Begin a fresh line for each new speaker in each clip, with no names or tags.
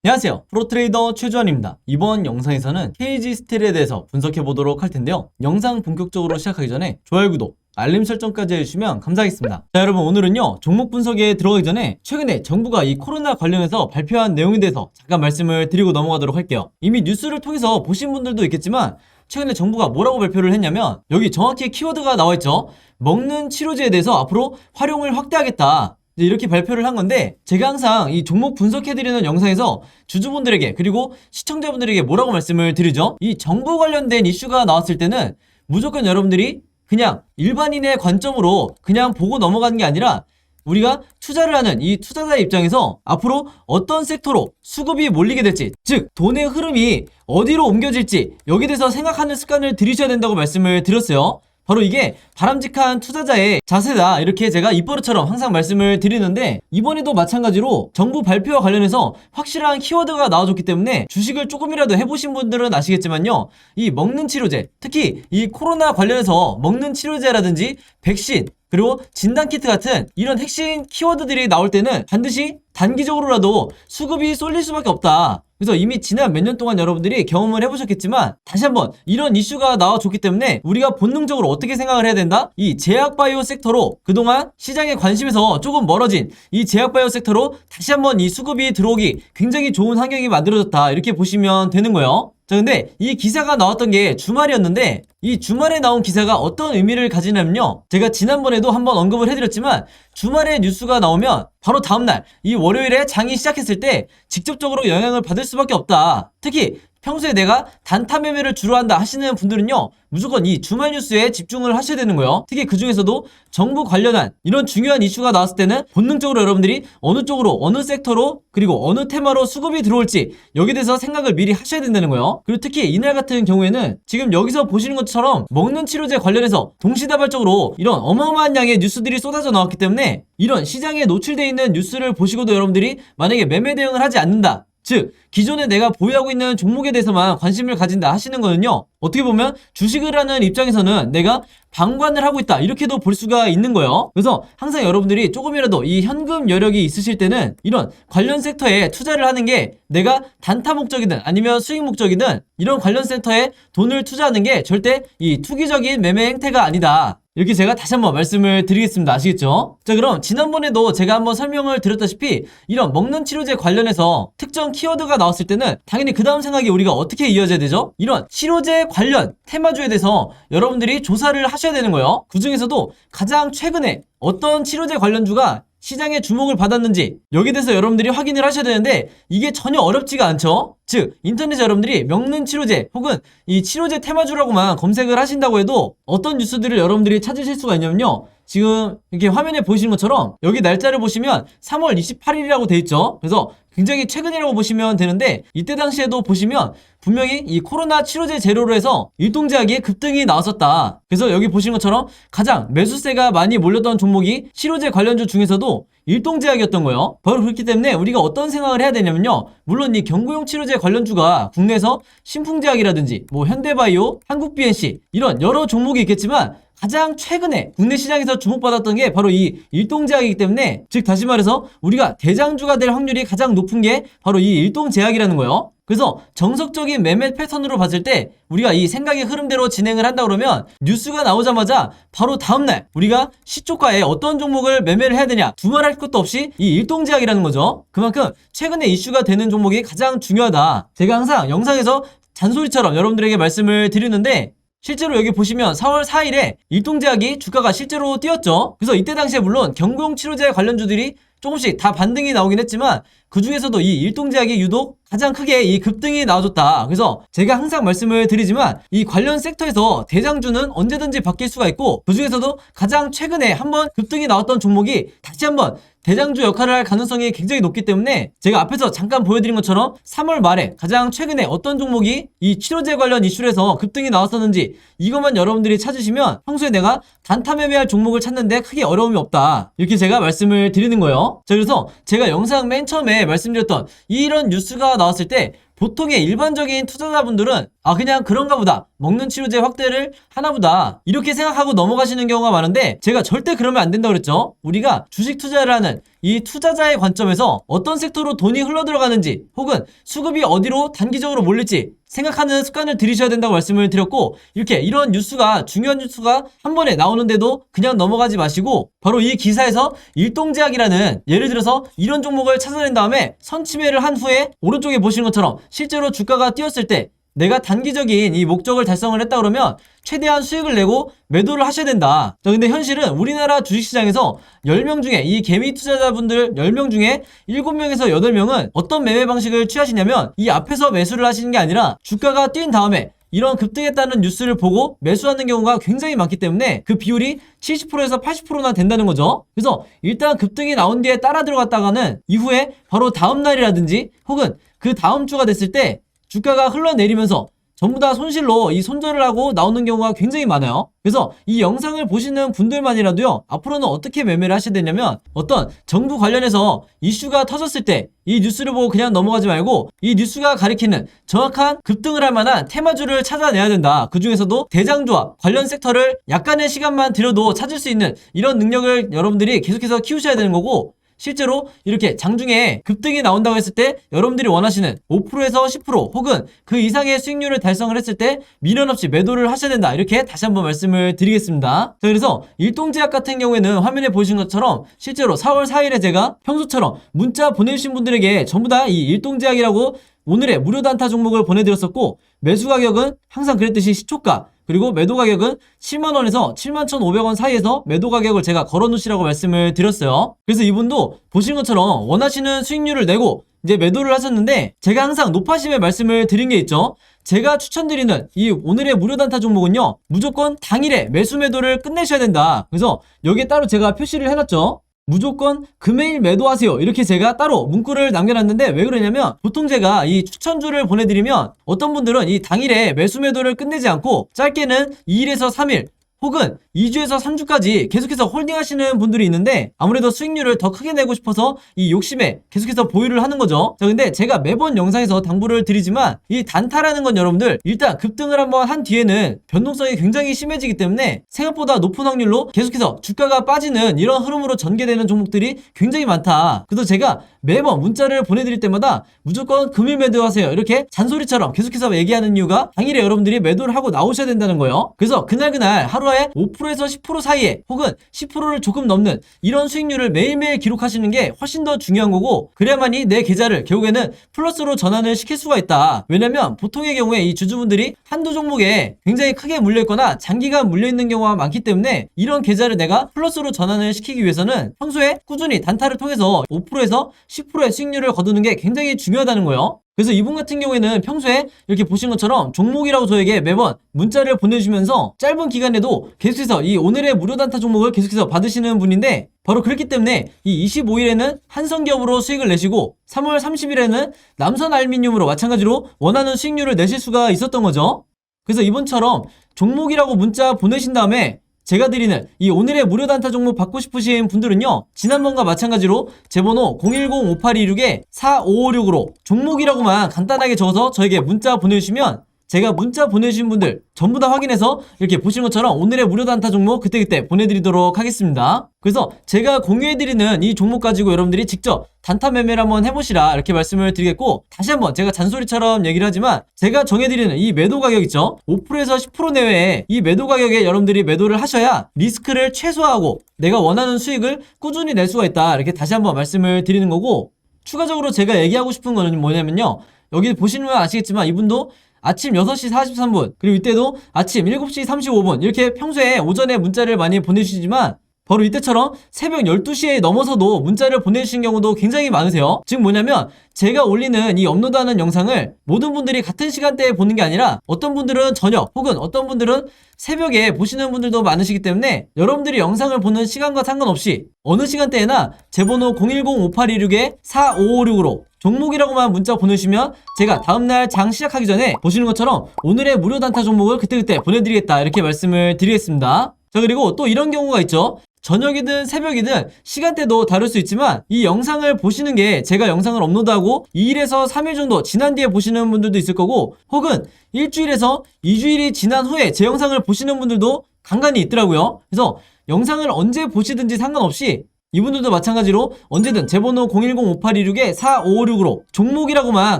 안녕하세요. 프로트레이더 최주환입니다. 이번 영상에서는 KG 스틸에 대해서 분석해 보도록 할 텐데요. 영상 본격적으로 시작하기 전에 좋아요, 구독, 알림 설정까지 해주시면 감사하겠습니다. 자, 여러분, 오늘은요 종목 분석에 들어가기 전에 최근에 정부가 이 코로나 관련해서 발표한 내용에 대해서 잠깐 말씀을 드리고 넘어가도록 할게요. 이미 뉴스를 통해서 보신 분들도 있겠지만 최근에 정부가 뭐라고 발표를 했냐면, 여기 정확히 키워드가 나와있죠. 먹는 치료제에 대해서 앞으로 활용을 확대하겠다, 이렇게 발표를 한 건데, 제가 항상 이 종목 분석해드리는 영상에서 주주분들에게 그리고 시청자분들에게 뭐라고 말씀을 드리죠? 이 정부 관련된 이슈가 나왔을 때는 무조건 여러분들이 그냥 일반인의 관점으로 그냥 보고 넘어가는 게 아니라, 우리가 투자를 하는 이 투자자의 입장에서 앞으로 어떤 섹터로 수급이 몰리게 될지, 즉 돈의 흐름이 어디로 옮겨질지, 여기에 대해서 생각하는 습관을 들이셔야 된다고 말씀을 드렸어요. 바로 이게 바람직한 투자자의 자세다, 이렇게 제가 입버릇처럼 항상 말씀을 드리는데, 이번에도 마찬가지로 정부 발표와 관련해서 확실한 키워드가 나와줬기 때문에 주식을 조금이라도 해보신 분들은 아시겠지만요, 이 먹는 치료제, 특히 이 코로나 관련해서 먹는 치료제라든지 백신, 그리고 진단키트 같은 이런 핵심 키워드들이 나올 때는 반드시 단기적으로라도 수급이 쏠릴 수밖에 없다. 그래서 이미 지난 몇 년 동안 여러분들이 경험을 해보셨겠지만, 다시 한번 이런 이슈가 나와줬기 때문에 우리가 본능적으로 어떻게 생각을 해야 된다? 이 제약바이오 섹터로, 그동안 시장의 관심에서 조금 멀어진 이 제약바이오 섹터로 다시 한번 이 수급이 들어오기 굉장히 좋은 환경이 만들어졌다, 이렇게 보시면 되는 거예요. 자, 근데 이 기사가 나왔던 게 주말이었는데, 이 주말에 나온 기사가 어떤 의미를 가지냐면요, 제가 지난번에도 한번 언급을 해드렸지만, 주말에 뉴스가 나오면 바로 다음날 이 월요일에 장이 시작했을 때 직접적으로 영향을 받을 수밖에 없다. 특히 평소에 내가 단타 매매를 주로 한다 하시는 분들은요, 무조건 이 주말 뉴스에 집중을 하셔야 되는 거예요. 특히 그 중에서도 정부 관련한 이런 중요한 이슈가 나왔을 때는 본능적으로 여러분들이 어느 쪽으로, 어느 섹터로, 그리고 어느 테마로 수급이 들어올지, 여기에 대해서 생각을 미리 하셔야 된다는 거예요. 그리고 특히 이날 같은 경우에는 지금 여기서 보시는 것처럼 먹는 치료제 관련해서 동시다발적으로 이런 어마어마한 양의 뉴스들이 쏟아져 나왔기 때문에, 이런 시장에 노출되어 있는 뉴스를 보시고도 여러분들이 만약에 매매 대응을 하지 않는다, 즉 기존에 내가 보유하고 있는 종목에 대해서만 관심을 가진다 하시는 거는요, 어떻게 보면 주식을 하는 입장에서는 내가 방관을 하고 있다, 이렇게도 볼 수가 있는 거예요. 그래서 항상 여러분들이 조금이라도 이 현금 여력이 있으실 때는 이런 관련 섹터에 투자를 하는 게, 내가 단타 목적이든 아니면 수익 목적이든 이런 관련 섹터에 돈을 투자하는 게 절대 이 투기적인 매매 행태가 아니다, 이렇게 제가 다시 한번 말씀을 드리겠습니다. 아시겠죠? 자, 그럼 지난번에도 제가 한번 설명을 드렸다시피 이런 먹는 치료제 관련해서 특정 키워드가 나왔을 때는 당연히 그 다음 생각이 우리가 어떻게 이어져야 되죠? 이런 치료제 관련 테마주에 대해서 여러분들이 조사를 하셔야 되는 거예요. 그 중에서도 가장 최근에 어떤 치료제 관련주가 시장의 주목을 받았는지, 여기에 대해서 여러분들이 확인을 하셔야 되는데, 이게 전혀 어렵지가 않죠? 즉 인터넷에 여러분들이 먹는 치료제 혹은 이 치료제 테마주라고만 검색을 하신다고 해도 어떤 뉴스들을 여러분들이 찾으실 수가 있냐면요, 지금 이렇게 화면에 보시는 것처럼 여기 날짜를 보시면 3월 28일이라고 돼 있죠. 그래서 굉장히 최근이라고 보시면 되는데, 이때 당시에도 보시면 분명히 이 코로나 치료제 재료로 해서 일동제약이 급등이 나왔었다. 그래서 여기 보시는 것처럼 가장 매수세가 많이 몰렸던 종목이 치료제 관련주 중에서도 일동제약이었던 거예요. 바로 그렇기 때문에 우리가 어떤 생각을 해야 되냐면요, 물론 이 경구용 치료제 관련주가 국내에서 신풍제약이라든지 뭐 현대바이오, 한국BNC 이런 여러 종목이 있겠지만, 가장 최근에 국내 시장에서 주목받았던 게 바로 이 일동제약이기 때문에, 즉 다시 말해서 우리가 대장주가 될 확률이 가장 높은 게 바로 이 일동제약이라는 거예요. 그래서 정석적인 매매 패턴으로 봤을 때 우리가 이 생각의 흐름대로 진행을 한다 그러면, 뉴스가 나오자마자 바로 다음날 우리가 시초가에 어떤 종목을 매매를 해야 되냐 두말할 것도 없이 이 일동제약이라는 거죠. 그만큼 최근에 이슈가 되는 종목이 가장 중요하다, 제가 항상 영상에서 잔소리처럼 여러분들에게 말씀을 드리는데, 실제로 여기 보시면 4월 4일에 일동제약이 주가가 실제로 뛰었죠. 그래서 이때 당시에 물론 경구용 치료제 관련주들이 조금씩 다 반등이 나오긴 했지만, 그 중에서도 이 일동제약이 유독 가장 크게 이 급등이 나와줬다. 그래서 제가 항상 말씀을 드리지만, 이 관련 섹터에서 대장주는 언제든지 바뀔 수가 있고, 그 중에서도 가장 최근에 한번 급등이 나왔던 종목이 다시 한번 대장주 역할을 할 가능성이 굉장히 높기 때문에, 제가 앞에서 잠깐 보여드린 것처럼 3월 말에 가장 최근에 어떤 종목이 이 치료제 관련 이슈로 해서 급등이 나왔었는지, 이것만 여러분들이 찾으시면 평소에 내가 단타 매매할 종목을 찾는데 크게 어려움이 없다, 이렇게 제가 말씀을 드리는 거예요. 자, 그래서 제가 영상 맨 처음에 말씀드렸던 이런 뉴스가 나왔을 때 보통의 일반적인 투자자분들은 그냥 그런가 보다, 먹는 치료제 확대를 하나보다, 이렇게 생각하고 넘어가시는 경우가 많은데, 제가 절대 그러면 안 된다고 그랬죠. 우리가 주식 투자를 하는 이 투자자의 관점에서 어떤 섹터로 돈이 흘러들어가는지, 혹은 수급이 어디로 단기적으로 몰릴지 생각하는 습관을 들이셔야 된다고 말씀을 드렸고, 이렇게 이런 뉴스가, 중요한 뉴스가 한 번에 나오는데도 그냥 넘어가지 마시고, 바로 이 기사에서 일동제약이라는, 예를 들어서 이런 종목을 찾아낸 다음에 선침해를 한 후에 오른쪽에 보시는 것처럼 실제로 주가가 뛰었을 때 내가 단기적인 이 목적을 달성을 했다 그러면 최대한 수익을 내고 매도를 하셔야 된다. 자, 근데 현실은 우리나라 주식시장에서 10명 중에, 이 개미 투자자분들 10명 중에 7명에서 8명은 어떤 매매 방식을 취하시냐면, 이 앞에서 매수를 하시는 게 아니라 주가가 뛴 다음에 이런 급등했다는 뉴스를 보고 매수하는 경우가 굉장히 많기 때문에 그 비율이 70%에서 80%나 된다는 거죠. 그래서 일단 급등이 나온 뒤에 따라 들어갔다가는 이후에 바로 다음 날이라든지 혹은 그 다음 주가 됐을 때 주가가 흘러내리면서 전부 다 손실로 이 손절을 하고 나오는 경우가 굉장히 많아요. 그래서 이 영상을 보시는 분들만이라도요, 앞으로는 어떻게 매매를 하셔야 되냐면, 어떤 정부 관련해서 이슈가 터졌을 때 이 뉴스를 보고 그냥 넘어가지 말고 이 뉴스가 가리키는 정확한 급등을 할 만한 테마주를 찾아내야 된다. 그 중에서도 대장주와 관련 섹터를 약간의 시간만 들여도 찾을 수 있는 이런 능력을 여러분들이 계속해서 키우셔야 되는 거고, 실제로 이렇게 장중에 급등이 나온다고 했을 때 여러분들이 원하시는 5%에서 10% 혹은 그 이상의 수익률을 달성을 했을 때 미련 없이 매도를 하셔야 된다. 이렇게 다시 한번 말씀을 드리겠습니다. 자, 그래서 일동제약 같은 경우에는 화면에 보신 것처럼 실제로 4월 4일에 제가 평소처럼 문자 보내주신 분들에게 전부 다 이 일동제약이라고 오늘의 무료 단타 종목을 보내드렸었고, 매수 가격은 항상 그랬듯이 시초가, 그리고 매도 가격은 7만원에서 71,500원 사이에서 매도 가격을 제가 걸어놓으시라고 말씀을 드렸어요. 그래서 이분도 보신 것처럼 원하시는 수익률을 내고 이제 매도를 하셨는데, 제가 항상 높아심에 말씀을 드린 게 있죠. 제가 추천드리는 이 오늘의 무료 단타 종목은요, 무조건 당일에 매수 매도를 끝내셔야 된다. 그래서 여기에 따로 제가 표시를 해놨죠. 무조건 금요일 매도하세요. 이렇게 제가 따로 문구를 남겨놨는데, 왜 그러냐면 보통 제가 이 추천주를 보내드리면 어떤 분들은 이 당일에 매수 매도를 끝내지 않고 짧게는 2일에서 3일 혹은 2주에서 3주까지 계속해서 홀딩 하시는 분들이 있는데, 아무래도 수익률을 더 크게 내고 싶어서 이 욕심에 계속해서 보유를 하는 거죠. 자, 근데 제가 매번 영상에서 당부를 드리지만 이 단타라는 건 여러분들 일단 급등을 한번 한 뒤에는 변동성이 굉장히 심해지기 때문에 생각보다 높은 확률로 계속해서 주가가 빠지는 이런 흐름으로 전개되는 종목들이 굉장히 많다. 그래서 제가 매번 문자를 보내드릴 때마다 무조건 금일 매도하세요. 이렇게 잔소리처럼 계속해서 얘기하는 이유가 당일에 여러분들이 매도를 하고 나오셔야 된다는 거예요. 그래서 그날 하루에 5%에서 10% 사이에 혹은 10%를 조금 넘는 이런 수익률을 매일매일 기록하시는 게 훨씬 더 중요한 거고, 그래야만이 내 계좌를 결국에는 플러스로 전환을 시킬 수가 있다. 왜냐면 보통의 경우에 이 주주분들이 한두 종목에 굉장히 크게 물려있거나 장기간 물려있는 경우가 많기 때문에 이런 계좌를 내가 플러스로 전환을 시키기 위해서는 평소에 꾸준히 단타를 통해서 5%에서 10%의 수익률을 거두는 게 굉장히 중요하다는 거예요. 그래서 이분 같은 경우에는 평소에 이렇게 보신 것처럼 종목이라고 저에게 매번 문자를 보내주시면서 짧은 기간에도 계속해서 이 오늘의 무료 단타 종목을 계속해서 받으시는 분인데, 바로 그렇기 때문에 이 25일에는 한성기업으로 수익을 내시고 3월 30일에는 남선알미늄으로 마찬가지로 원하는 수익률을 내실 수가 있었던 거죠. 그래서 이번처럼 종목이라고 문자 보내신 다음에 제가 드리는 이 오늘의 무료 단타 종목 받고 싶으신 분들은요, 지난번과 마찬가지로 제 번호 010-5826-4556으로 종목이라고만 간단하게 적어서 저에게 문자 보내주시면 제가 문자 보내주신 분들 전부 다 확인해서 이렇게 보시는 것처럼 오늘의 무료 단타 종목 그때그때 보내드리도록 하겠습니다. 그래서 제가 공유해드리는 이 종목 가지고 여러분들이 직접 단타 매매를 한번 해보시라 이렇게 말씀을 드리겠고, 다시 한번 제가 잔소리처럼 얘기를 하지만 제가 정해드리는 이 매도 가격 있죠, 5%에서 10% 내외에 이 매도 가격에 여러분들이 매도를 하셔야 리스크를 최소화하고 내가 원하는 수익을 꾸준히 낼 수가 있다. 이렇게 다시 한번 말씀을 드리는 거고, 추가적으로 제가 얘기하고 싶은 거는 뭐냐면요, 여기 보시면 아시겠지만 이분도 아침 6시 43분 그리고 이때도 아침 7시 35분 이렇게 평소에 오전에 문자를 많이 보내주시지만 바로 이때처럼 새벽 12시에 넘어서도 문자를 보내주신 경우도 굉장히 많으세요. 즉 뭐냐면 제가 올리는 이 업로드하는 영상을 모든 분들이 같은 시간대에 보는 게 아니라 어떤 분들은 저녁 혹은 어떤 분들은 새벽에 보시는 분들도 많으시기 때문에 여러분들이 영상을 보는 시간과 상관없이 어느 시간대에나 제 번호 010-5826-4556으로 종목이라고만 문자 보내주시면 제가 다음날 장 시작하기 전에 보시는 것처럼 오늘의 무료 단타 종목을 그때그때 보내드리겠다 이렇게 말씀을 드리겠습니다. 자, 그리고 또 이런 경우가 있죠. 저녁이든 새벽이든 시간대도 다를 수 있지만 이 영상을 보시는 게 제가 영상을 업로드하고 2일에서 3일 정도 지난 뒤에 보시는 분들도 있을 거고 혹은 일주일에서 2주일이 지난 후에 제 영상을 보시는 분들도 간간히 있더라고요. 그래서 영상을 언제 보시든지 상관없이 이분들도 마찬가지로 언제든 제 번호 010-5826-4556으로 종목이라고만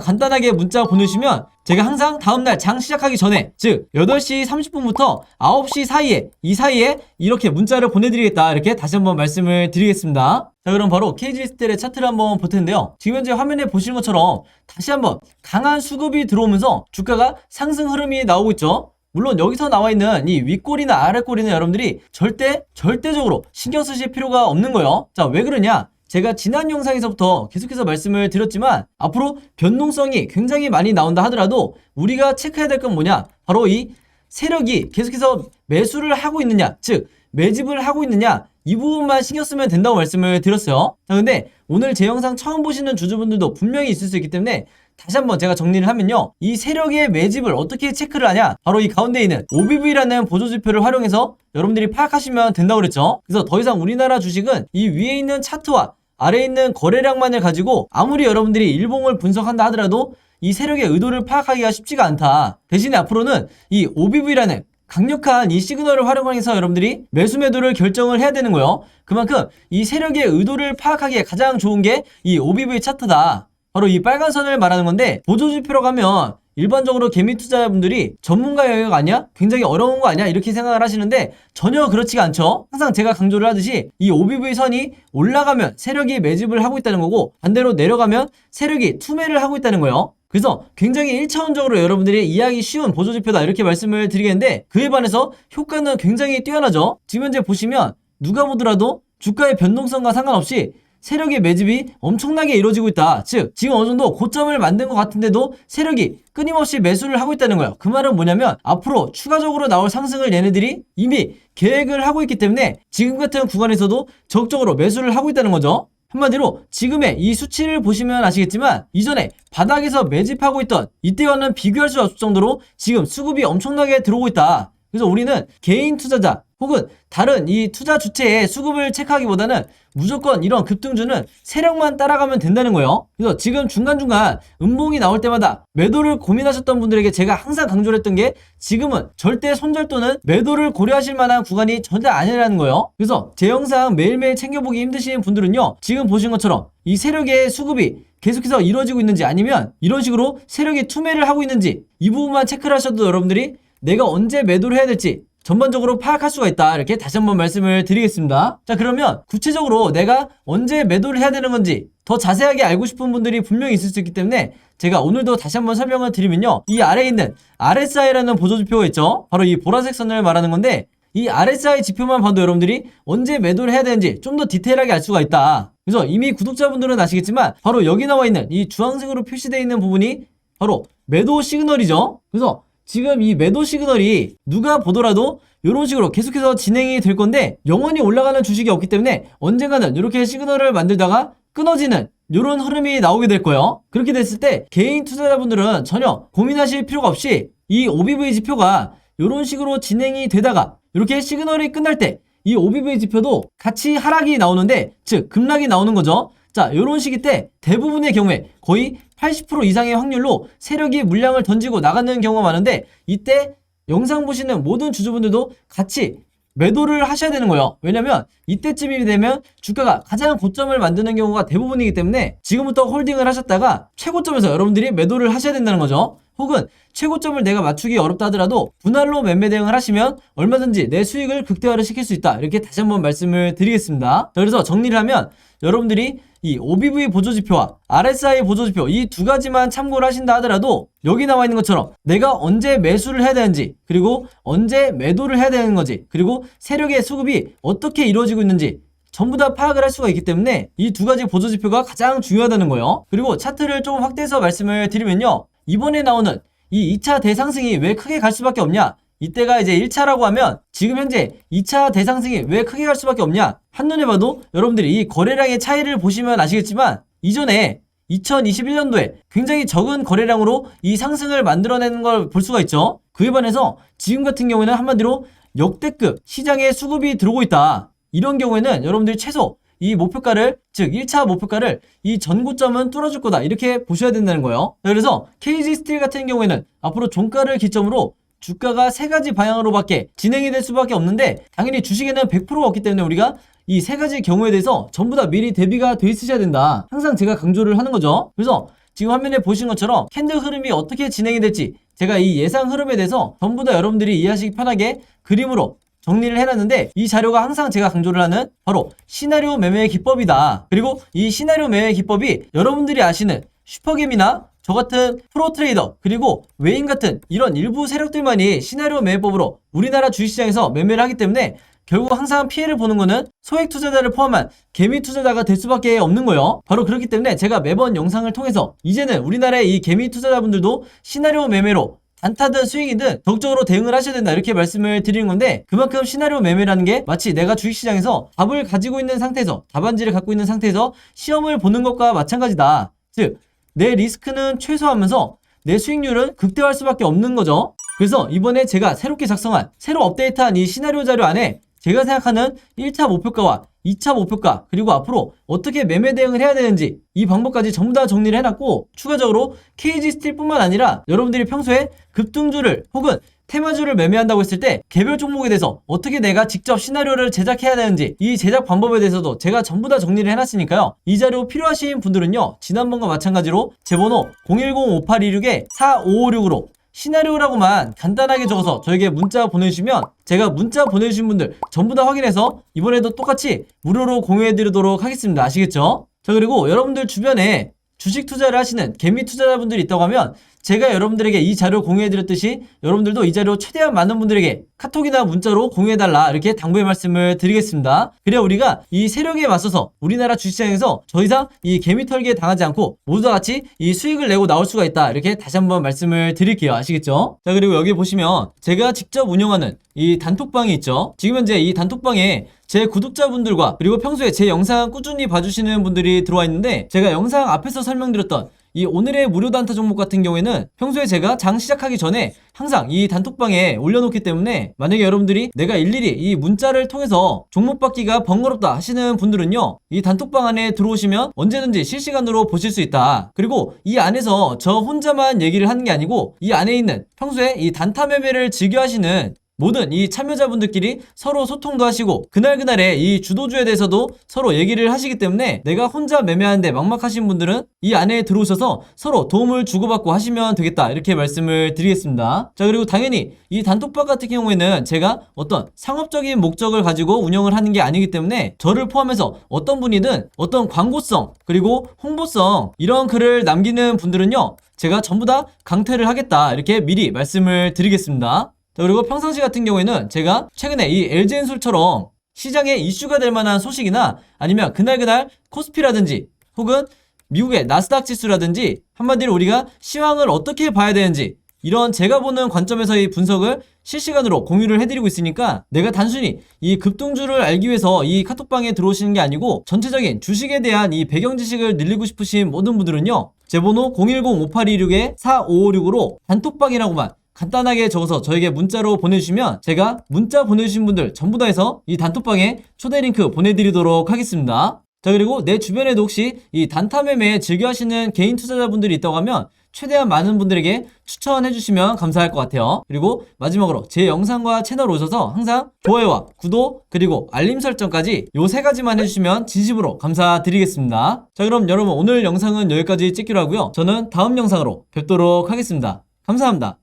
간단하게 문자 보내주시면 제가 항상 다음날 장 시작하기 전에 즉 8시 30분부터 9시 사이에 이 사이에 이렇게 문자를 보내드리겠다 이렇게 다시 한번 말씀을 드리겠습니다. 자 그럼 바로 KG스텔의 차트를 한번 볼 텐데요. 지금 현재 화면에 보시는 것처럼 다시 한번 강한 수급이 들어오면서 주가가 상승 흐름이 나오고 있죠. 물론 여기서 나와 있는 이 윗꼬리나 아랫꼬리는 여러분들이 절대적으로 신경 쓰실 필요가 없는 거예요. 자, 왜 그러냐? 제가 지난 영상에서부터 계속해서 말씀을 드렸지만 앞으로 변동성이 굉장히 많이 나온다 하더라도 우리가 체크해야 될 건 뭐냐? 바로 이 세력이 계속해서 매수를 하고 있느냐, 즉 매집을 하고 있느냐 이 부분만 신경 쓰면 된다고 말씀을 드렸어요. 자, 근데 오늘 제 영상 처음 보시는 주주분들도 분명히 있을 수 있기 때문에 다시 한번 제가 정리를 하면요. 이 세력의 매집을 어떻게 체크를 하냐? 바로 이 가운데 있는 OBV라는 보조지표를 활용해서 여러분들이 파악하시면 된다고 그랬죠. 그래서 더 이상 우리나라 주식은 이 위에 있는 차트와 아래에 있는 거래량만을 가지고 아무리 여러분들이 일봉을 분석한다 하더라도 이 세력의 의도를 파악하기가 쉽지가 않다. 대신에 앞으로는 이 OBV라는 강력한 이 시그널을 활용해서 여러분들이 매수 매도를 결정을 해야 되는 거예요. 그만큼 이 세력의 의도를 파악하기에 가장 좋은 게 이 OBV 차트다. 바로 이 빨간 선을 말하는 건데 보조지표라고 하면 일반적으로 개미 투자자분들이 전문가 영역 아니야? 굉장히 어려운 거 아니야? 이렇게 생각을 하시는데 전혀 그렇지가 않죠. 항상 제가 강조를 하듯이 이 OBV 선이 올라가면 세력이 매집을 하고 있다는 거고 반대로 내려가면 세력이 투매를 하고 있다는 거예요. 그래서 굉장히 1차원적으로 여러분들이 이해하기 쉬운 보조지표다 이렇게 말씀을 드리겠는데 그에 반해서 효과는 굉장히 뛰어나죠. 지금 현재 보시면 누가 보더라도 주가의 변동성과 상관없이 세력의 매집이 엄청나게 이루어지고 있다. 즉 지금 어느 정도 고점을 만든 것 같은데도 세력이 끊임없이 매수를 하고 있다는 거예요. 그 말은 뭐냐면 앞으로 추가적으로 나올 상승을 얘네들이 이미 계획을 하고 있기 때문에 지금 같은 구간에서도 적극적으로 매수를 하고 있다는 거죠. 한마디로 지금의 이 수치를 보시면 아시겠지만 이전에 바닥에서 매집하고 있던 이때와는 비교할 수 없을 정도로 지금 수급이 엄청나게 들어오고 있다. 그래서 우리는 개인 투자자 혹은 다른 이 투자 주체의 수급을 체크하기보다는 무조건 이런 급등주는 세력만 따라가면 된다는 거예요. 그래서 지금 중간중간 음봉이 나올 때마다 매도를 고민하셨던 분들에게 제가 항상 강조를 했던 게 지금은 절대 손절 또는 매도를 고려하실 만한 구간이 전혀 아니라는 거예요. 그래서 제 영상 매일매일 챙겨보기 힘드신 분들은요 지금 보신 것처럼 이 세력의 수급이 계속해서 이루어지고 있는지 아니면 이런 식으로 세력이 투매를 하고 있는지 이 부분만 체크를 하셔도 여러분들이 내가 언제 매도를 해야 될지 전반적으로 파악할 수가 있다. 이렇게 다시 한번 말씀을 드리겠습니다. 자, 그러면 구체적으로 내가 언제 매도를 해야 되는 건지 더 자세하게 알고 싶은 분들이 분명히 있을 수 있기 때문에 제가 오늘도 다시 한번 설명을 드리면요. 이 아래에 있는 RSI라는 보조지표가 있죠. 바로 이 보라색 선을 말하는 건데 이 RSI 지표만 봐도 여러분들이 언제 매도를 해야 되는지 좀 더 디테일하게 알 수가 있다. 그래서 이미 구독자분들은 아시겠지만 바로 여기 나와 있는 이 주황색으로 표시되어 있는 부분이 바로 매도 시그널이죠. 그래서 지금 이 매도 시그널이 누가 보더라도 이런 식으로 계속해서 진행이 될 건데 영원히 올라가는 주식이 없기 때문에 언젠가는 이렇게 시그널을 만들다가 끊어지는 이런 흐름이 나오게 될 거예요. 그렇게 됐을 때 개인 투자자분들은 전혀 고민하실 필요가 없이 이 OBV 지표가 이런 식으로 진행이 되다가 이렇게 시그널이 끝날 때 이 OBV 지표도 같이 하락이 나오는데 즉 급락이 나오는 거죠. 자, 이런 시기 때 대부분의 경우에 거의 80% 이상의 확률로 세력이 물량을 던지고 나가는 경우가 많은데 이때 영상 보시는 모든 주주분들도 같이 매도를 하셔야 되는 거예요. 왜냐면 이때쯤이 되면 주가가 가장 고점을 만드는 경우가 대부분이기 때문에 지금부터 홀딩을 하셨다가 최고점에서 여러분들이 매도를 하셔야 된다는 거죠. 혹은 최고점을 내가 맞추기 어렵다 하더라도 분할로 매매 대응을 하시면 얼마든지 내 수익을 극대화를 시킬 수 있다. 이렇게 다시 한번 말씀을 드리겠습니다. 자, 그래서 정리를 하면 여러분들이 이 OBV 보조지표와 RSI 보조지표 이 두 가지만 참고를 하신다 하더라도 여기 나와 있는 것처럼 내가 언제 매수를 해야 되는지 그리고 언제 매도를 해야 되는 거지 그리고 세력의 수급이 어떻게 이루어지고 있는지 전부 다 파악을 할 수가 있기 때문에 이 두 가지 보조지표가 가장 중요하다는 거예요. 그리고 차트를 조금 확대해서 말씀을 드리면요. 이번에 나오는 이 2차 대상승이 왜 크게 갈 수밖에 없냐? 이때가 이제 1차라고 하면 지금 현재 2차 대상승이 왜 크게 갈 수밖에 없냐? 한눈에 봐도 여러분들이 이 거래량의 차이를 보시면 아시겠지만 이전에 2021년도에 굉장히 적은 거래량으로 이 상승을 만들어내는 걸 볼 수가 있죠. 그에 반해서 지금 같은 경우에는 한마디로 역대급 시장에 수급이 들어오고 있다. 이런 경우에는 여러분들이 최소 이 목표가를, 즉 1차 목표가를 이 전고점은 뚫어줄 거다 이렇게 보셔야 된다는 거예요. 그래서 KG 스틸 같은 경우에는 앞으로 종가를 기점으로 주가가 세 가지 방향으로밖에 진행이 될 수밖에 없는데, 당연히 주식에는 100%가 없기 때문에 우리가 이 세 가지 경우에 대해서 전부 다 미리 대비가 돼 있으셔야 된다, 항상 제가 강조를 하는 거죠. 그래서 지금 화면에 보신 것처럼 캔들 흐름이 어떻게 진행이 될지 제가 이 예상 흐름에 대해서 전부 다 여러분들이 이해하시기 편하게 그림으로 정리를 해놨는데, 이 자료가 항상 제가 강조를 하는 바로 시나리오 매매 기법이다. 그리고 이 시나리오 매매 기법이 여러분들이 아시는 슈퍼겜이나 저 같은 프로 트레이더, 그리고 외인 같은 이런 일부 세력들만이 시나리오 매매법으로 우리나라 주식시장에서 매매를 하기 때문에 결국 항상 피해를 보는 거는 소액 투자자를 포함한 개미 투자자가 될 수밖에 없는 거예요. 바로 그렇기 때문에 제가 매번 영상을 통해서 이제는 우리나라의 이 개미 투자자분들도 시나리오 매매로 단타든 스윙이든 적극적으로 대응을 하셔야 된다 이렇게 말씀을 드리는 건데, 그만큼 시나리오 매매라는 게 마치 내가 주식시장에서 답을 가지고 있는 상태에서, 답안지를 갖고 있는 상태에서 시험을 보는 것과 마찬가지다. 즉 내 리스크는 최소화하면서 내 수익률은 극대화할 수밖에 없는 거죠. 그래서 이번에 제가 새롭게 작성한, 새로 업데이트한 이 시나리오 자료 안에 제가 생각하는 1차 목표가와 2차 목표가, 그리고 앞으로 어떻게 매매 대응을 해야 되는지 이 방법까지 전부 다 정리를 해놨고, 추가적으로 KG 스틸 뿐만 아니라 여러분들이 평소에 급등주를 혹은 테마주를 매매한다고 했을 때 개별 종목에 대해서 어떻게 내가 직접 시나리오를 제작해야 되는지, 이 제작 방법에 대해서도 제가 전부 다 정리를 해놨으니까요. 이 자료 필요하신 분들은요, 지난번과 마찬가지로 제 번호 010-5826-4556으로 시나리오라고만 간단하게 적어서 저에게 문자 보내주시면 제가 문자 보내주신 분들 전부 다 확인해서 이번에도 똑같이 무료로 공유해드리도록 하겠습니다. 아시겠죠? 자, 그리고 여러분들 주변에 주식 투자를 하시는 개미 투자자분들이 있다고 하면 제가 여러분들에게 이 자료 공유해드렸듯이 여러분들도 이 자료 최대한 많은 분들에게 카톡이나 문자로 공유해달라 이렇게 당부의 말씀을 드리겠습니다. 그래야 우리가 이 세력에 맞서서 우리나라 주식시장에서 더 이상 이 개미 털기에 당하지 않고 모두 다 같이 이 수익을 내고 나올 수가 있다 이렇게 다시 한번 말씀을 드릴게요. 아시겠죠? 자, 그리고 여기 보시면 제가 직접 운영하는 이 단톡방이 있죠. 지금 현재 이 단톡방에 제 구독자분들과 그리고 평소에 제 영상 꾸준히 봐주시는 분들이 들어와 있는데, 제가 영상 앞에서 설명드렸던 이 오늘의 무료 단타 종목 같은 경우에는 평소에 제가 장 시작하기 전에 항상 이 단톡방에 올려놓기 때문에, 만약에 여러분들이 내가 일일이 이 문자를 통해서 종목 받기가 번거롭다 하시는 분들은요, 이 단톡방 안에 들어오시면 언제든지 실시간으로 보실 수 있다. 그리고 이 안에서 저 혼자만 얘기를 하는 게 아니고 이 안에 있는 평소에 이 단타 매매를 즐겨 하시는 모든 이 참여자분들끼리 서로 소통도 하시고 그날그날의 이 주도주에 대해서도 서로 얘기를 하시기 때문에, 내가 혼자 매매하는데 막막하신 분들은 이 안에 들어오셔서 서로 도움을 주고받고 하시면 되겠다 이렇게 말씀을 드리겠습니다. 자, 그리고 당연히 이 단톡방 같은 경우에는 제가 어떤 상업적인 목적을 가지고 운영을 하는 게 아니기 때문에 저를 포함해서 어떤 분이든 어떤 광고성 그리고 홍보성 이런 글을 남기는 분들은요, 제가 전부 다 강퇴를 하겠다 이렇게 미리 말씀을 드리겠습니다. 자, 그리고 평상시 같은 경우에는 제가 최근에 이 LG엔솔처럼 시장에 이슈가 될 만한 소식이나 아니면 그날 코스피라든지 혹은 미국의 나스닥 지수라든지, 한마디로 우리가 시황을 어떻게 봐야 되는지 이런 제가 보는 관점에서의 분석을 실시간으로 공유를 해드리고 있으니까, 내가 단순히 이 급등주를 알기 위해서 이 카톡방에 들어오시는 게 아니고 전체적인 주식에 대한 이 배경 지식을 늘리고 싶으신 모든 분들은요, 제 번호 010-5826-4556으로 단톡방이라고만 간단하게 적어서 저에게 문자로 보내주시면 제가 문자 보내주신 분들 전부 다 해서 이 단톡방에 초대 링크 보내드리도록 하겠습니다. 자, 그리고 내 주변에도 혹시 이 단타 매매 즐겨 하시는 개인 투자자분들이 있다고 하면 최대한 많은 분들에게 추천해 주시면 감사할 것 같아요. 그리고 마지막으로 제 영상과 채널 오셔서 항상 좋아요와 구독 그리고 알림 설정까지 요 세 가지만 해주시면 진심으로 감사드리겠습니다. 자, 그럼 여러분 오늘 영상은 여기까지 찍기로 하고요. 저는 다음 영상으로 뵙도록 하겠습니다. 감사합니다.